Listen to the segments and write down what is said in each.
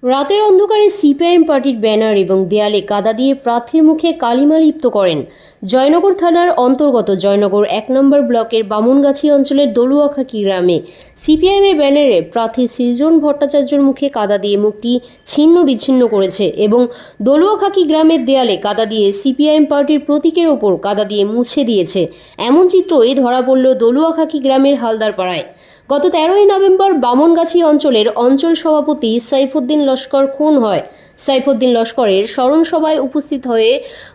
রাতের অন্ধকারে সিপিআইএম পার্টির ব্যানার এবং দেয়ালে কাদা দিয়ে প্রার্থীর মুখে কালিমা লিপ্ত করেন জয়নগর থানার অন্তর্গত জয়নগর ১ নম্বর ব্লকের বামুনগাছি অঞ্চলের দলুয়াখাকি গ্রামে। সিপিআইএমের ব্যানারে প্রার্থী সৃজন ভট্টাচার্যের মুখে কাদা দিয়ে মুখটি ছিন্ন বিচ্ছিন্ন করেছে এবং দলুয়াখাকি গ্রামের দেয়ালে কাদা দিয়ে সিপিআইএম পার্টির প্রতীকের ওপর কাদা দিয়ে মুছে দিয়েছে। এমন চিত্রই ধরা পড়ল দলুয়াখাকি গ্রামের হালদারপাড়ায়। গত ১৩ই নভেম্বর বামনগাছি অঞ্চলের অঞ্চল সভাপতি সাইফুদ্দিন লস্কর খুন হয়। সাইফুদ্দিন লস্করের স্মরণ সভায় উপস্থিত হয়ে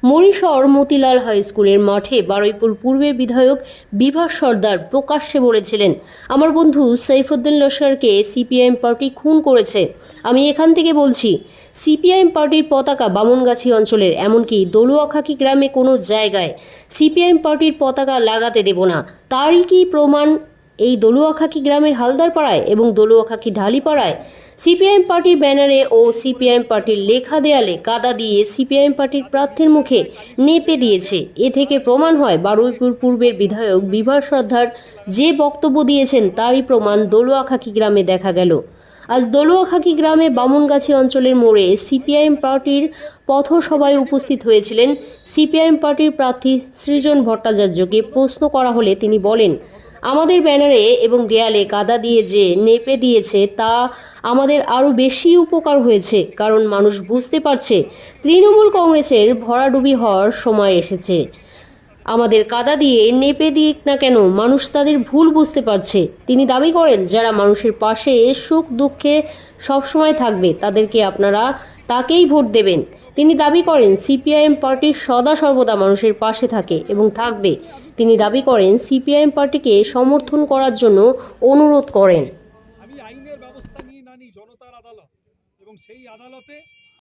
মরিশর মতিলাল হাই স্কুলের মাঠে বারুইপুর পূর্বের বিধায়ক বিভাস সর্দার প্রকাশ্যে বলেছিলেন, আমার বন্ধু সাইফুদ্দিন লস্করকে সিপিআইএম পার্টি খুন করেছে। আমি এখান থেকে বলছি, সিপিআইএম পার্টির পতাকা বামনগাছি অঞ্চলের এমনকি দলুয়াখাকি গ্রামে কোনো জায়গায় সিপিআইএম পার্টির পতাকা লাগাতে দেব না। তারই কি প্রমাণ এই দলুয়াখাকি গ্রামের হালদারপাড়ায় এবং দলুয়াখাকি ঢালিপাড়ায় সিপিআইএম পার্টির ব্যানারে ও সিপিআইএম পার্টির লেখা দেয়ালে কাদা দিয়ে সিপিআইএম পার্টির প্রার্থীর মুখে নেপে দিয়েছে। এ থেকে প্রমাণ হয় বারুইপুর পূর্বের বিধায়ক বিভাস সর্দার যে বক্তব্য দিয়েছেন তারই প্রমাণ দলুয়াখাকি গ্রামে দেখা গেল। আজ দলুয়াখাকি গ্রামে বামুনগাছি অঞ্চলের মোড়ে সিপিআইএম পার্টির পথসভায় উপস্থিত হয়েছিলেন সিপিআইএম পার্টির প্রার্থী সৃজন ভট্টাচার্যকে প্রশ্ন করা হলে তিনি বলেন, আমাদের ব্যানারে এবং দেয়ালে কাদা দিয়ে যে নেপে দিয়েছে তা আমাদের আরও বেশি উপকার হয়েছে, কারণ মানুষ বুঝতে পারছে তৃণমূল কংগ্রেসের ভরাডুবি হওয়ার সময় এসেছে। আমাদের কাদা দিয়ে নেপে দিক না কেন, মানুষ তাদের ভুল বুঝতে পারছে। তিনি দাবি করেন, যারা মানুষের পাশে সুখ দুঃখে সবসময় থাকবে তাদেরকে আপনারা তাকেই ভোট দেবেন। তিনি দাবি করেন সিপিআইএম পার্টি সদা সর্বদা মানুষের পাশে থাকে এবং থাকবে। তিনি দাবি করেন সিপিআইএম পার্টিকে সমর্থন করার জন্য অনুরোধ করেন। আমি আইনের ব্যবস্থা নিয়ে নানি জনতার আদালত এবং সেই আদালতে